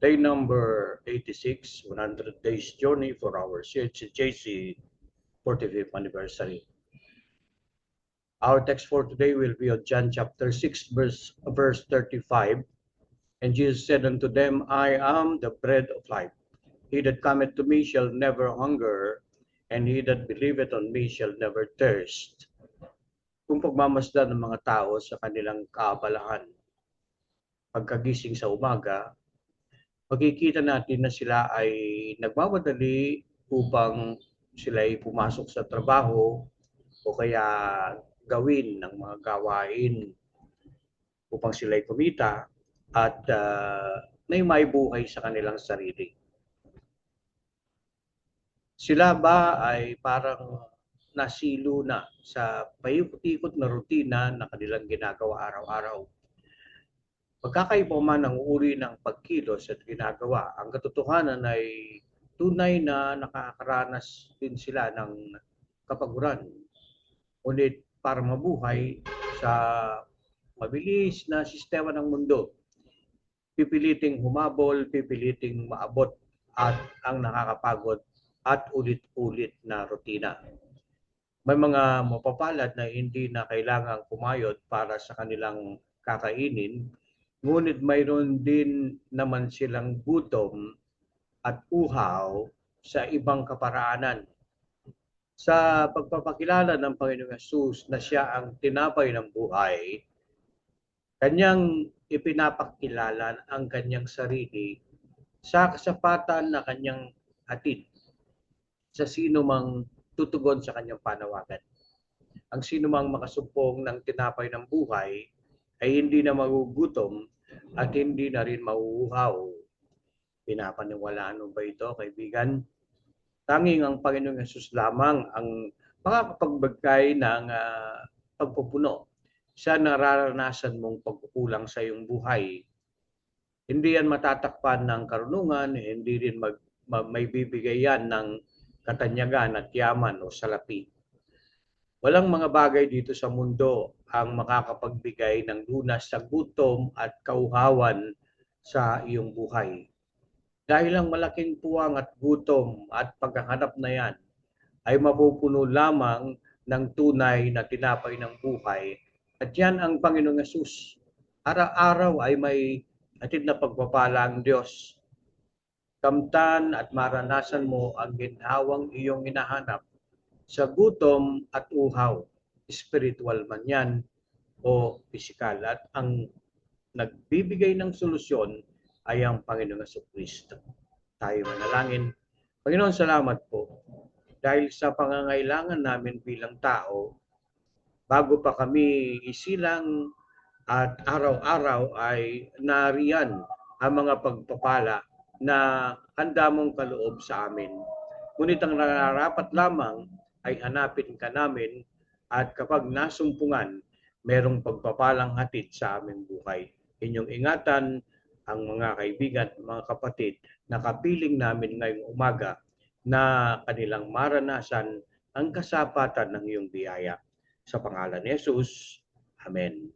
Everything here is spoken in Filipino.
Day number 86, 100 Days Journey for our CHCJC 45th anniversary. Our text for today will be on John chapter 6, verse 35. And Jesus said unto them, I am the bread of life. He that cometh to me shall never hunger, and he that believeth on me shall never thirst. Kung pagmamasdan ng mga tao sa kanilang kaabalahan, pagkagising sa umaga, makikita natin na sila ay nagmamadali upang sila ay pumasok sa trabaho o kaya gawin ng mga gawain upang sila ay kumita at may buhay sa kanilang sarili. Sila ba ay parang nasilo na sa paikot-ikot na rutina na kanilang ginagawa araw-araw? Pagkakaiba man ang uri ng pagkilos at ginagawa, ang katotohanan ay tunay na nakakaranas din sila ng kapaguran. Ngunit para mabuhay sa mabilis na sistema ng mundo, pipiliting humabol, pipiliting maabot at ang nakakapagod at ulit-ulit na rutina. May mga mapapalad na hindi na kailangang kumayod para sa kanilang kakainin, ngunit mayroon din naman silang gutom at uhaw sa ibang kaparaanan. Sa pagpapakilala ng Panginoong Hesus na siya ang tinapay ng buhay, kanyang ipinapakilala ang kanyang sarili sa kasapatan na kanyang hatid sa sino mang tutugon sa kanyang panawagan. Ang sino mang makasumpong ng tinapay ng buhay ay hindi na magugutom at hindi na rin mauuhaw. Pinapaniwalaan mo ba ito, kaibigan? Tanging ang Panginoong Hesus lamang ang makakapagbigay ng pagpupuno sa nararanasan mong pagkukulang sa iyong buhay. Hindi yan matatakpan ng karunungan, hindi rin may bibigay yan ng katanyagan at yaman o salapi. Walang mga bagay dito sa mundo ang makakapagbigay ng lunas sa gutom at kauhawan sa iyong buhay. Dahil ang malaking puwang at gutom at paghahanap na yan ay mapupuno lamang ng tunay na tinapay ng buhay. At yan ang Panginoong Hesus. Araw-araw ay may hatid na pagpapala ang Diyos. Kamtan at maranasan mo ang ginhawang iyong hinahanap sa gutom at uhaw, spiritual man yan o pisikal. At ang nagbibigay ng solusyon ay ang Panginoong Jesucristo. Tayo manalangin. Panginoon, salamat po dahil sa pangangailangan namin bilang tao, bago pa kami isilang at araw-araw ay nariyan ang mga pagpapala na handa mong kaloob sa amin. Ngunit ang nararapat lamang ay hanapin ka namin at kapag nasumpungan, merong pagpapalang hatid sa aming buhay. Inyong ingatan ang mga kaibigan, mga kapatid na kapiling namin ngayong umaga na kanilang maranasan ang kasapatan ng iyong biyaya. Sa pangalan ni Jesus, Amen.